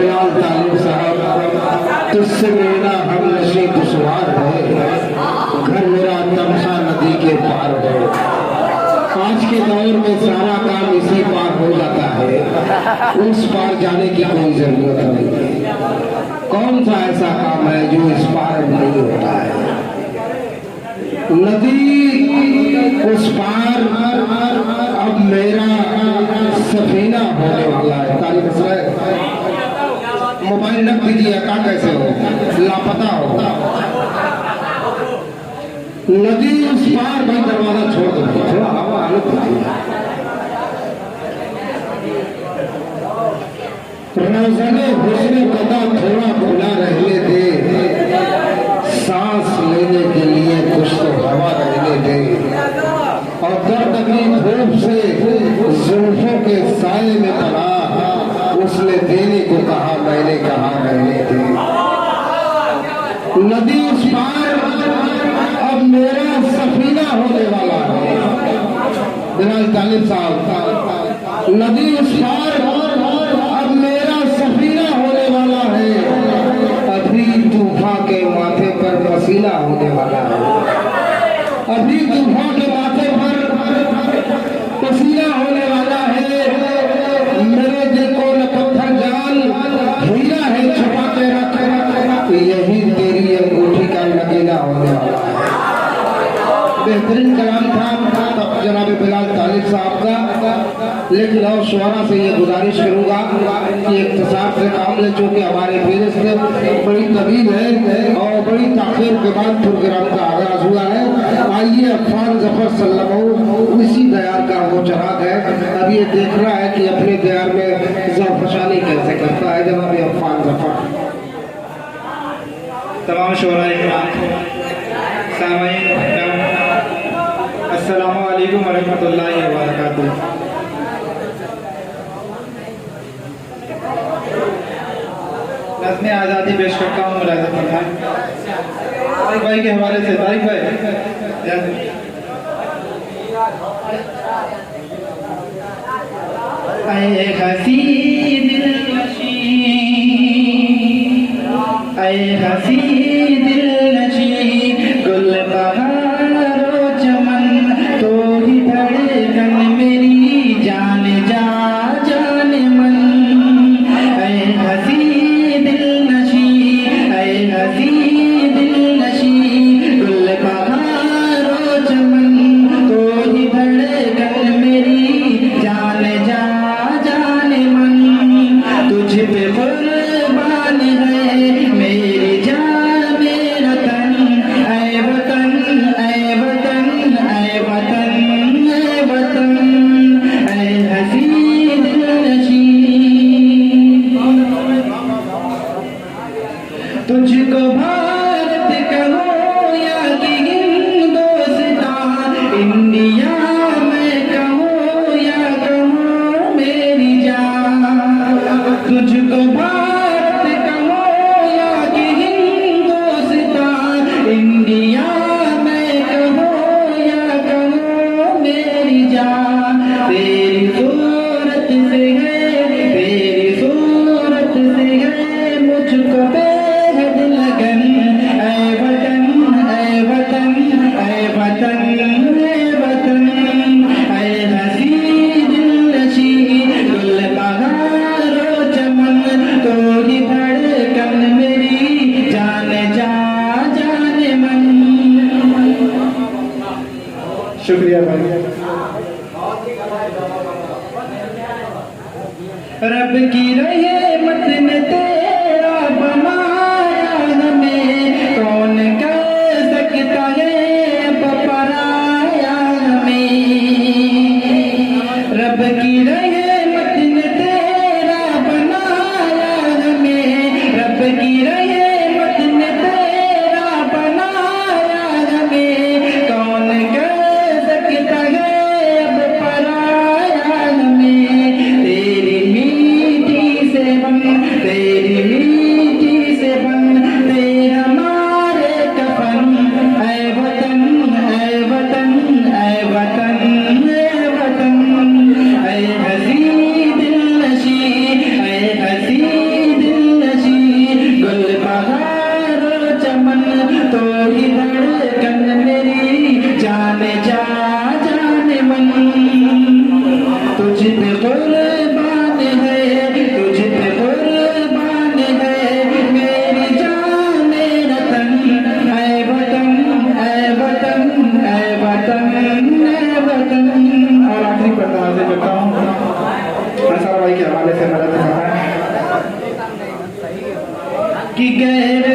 तालिब साहब, तुझसे मेरा हम नशी दुश्वार है, घर मेरा तमसा नदी के पार है। आज के दौर में सारा काम इसी पार हो जाता है, उस पार जाने की कोई जरूरत नहीं। कौन सा ऐसा काम है जो इस पार नहीं होता है? नदी उस पार अब मेरा सफीना होने वाला है। तालिब साहब मोबाइल रख दीजिए, का कैसे हो लापता हो। नदी उस पार भाई, दरवाजा छोड़ दो, थोड़ा हवा आने दीजिए। रोज़ाने हुस्न कदा थोड़ा खुला रहने दे, सांस लेने के लिए कुछ तो हवा रहने दे। और दर्द की धूप से जुल्फों के साये में पड़ा, उसने देने को कहा, मैंने कहा रहने दे। नदी उस पार अब मेरा सफीना होने वाला है। बिलाल तालिब साहब, नदी उस पार अब मेरा सफीना होने वाला है। अभी तूफान के माथे पर पसीना होने वाला है। अभी तूफान के माथे पर पसीना होने वाला है। मेरे दिल को न पत्थर जान हीरा है छुपा के रख, यही तेरी अंगूठी का नगीना होने वाला है। बेहतरीन कलाम था जनाब बिलाल तालिब साहब का। लेकिन और शुरा से ये गुजारिश करूंगा कि इख्तिसार से काम ले, चूंकि हमारे फेरिस्त बड़ी तवील है और बड़ी ताखीर के बाद प्रोग्राम का आगाज हुआ है। आइए अफान जफर सल्लल्लाहु इसी दयार का वो चराग है। अब ये देख रहा है कि अपने दयार में ज़फ़शानी कैसे करता है जनाब अफान जफर। तमाम शुराए सामाईन अस्सलामु अलैकुम वरहमतुल्लाहि वबरकातुहू। नज़्म आज़ादी पेश करता हूँ मुलाज़म तारिक भाई के हवाले से। तारिक भाई, ऐ हसी दिलनशी, ऐ हसी दिलनशी, गुल बहारो चमन, तो ही धड़कन मेरी जान जा जान मन। ऐ हसी दिलनशी, ऐ हसी दिलनशी, गुल बहारो चमन, तो ही धड़कन मेरी जान जा जान मन। तुझ पे कुर्बान है मेरी जान मेरा तन, ऐ वतन ऐ वतन ऐ वतन ऐ वतन, ऐ हसी दिलनशी। तुझको भारत कहो या कि हिंदुस्तान, इंडिया में कहो या कहो मेरी जान। तुझको भारत कहो या कि हिंदुस्तान, इंडिया में कहो या कहो मेरी जान। तेरी सूरत से है, तेरी सूरत से है मुझको बेहद लगन, ऐ वतन ऐ वतन ऐ वतन ऐ वतन, ऐ हसी दिलनशी, गुल बहारो चमन, तो ही धड़कन मेरी जान जा जान मन। शुक्रिया भाई। रब की रहमत ने तेरा बनाया हमें, कौन कर सकता है अब पराया हमें। रब की रहमत ने तेरा बनाया हमें, रब की रहमत ने तेरा बनाया हमें, कौन कर सकता है अब पराया हमें। तेरी मीठी से बन, तेरी मीठी से बन, ते हमारे कफन, ऐ वतन ऐ वतन ऐ वतन ऐ वतन, ऐ हसी दिलनशी, ऐ हसी दिल कि गैर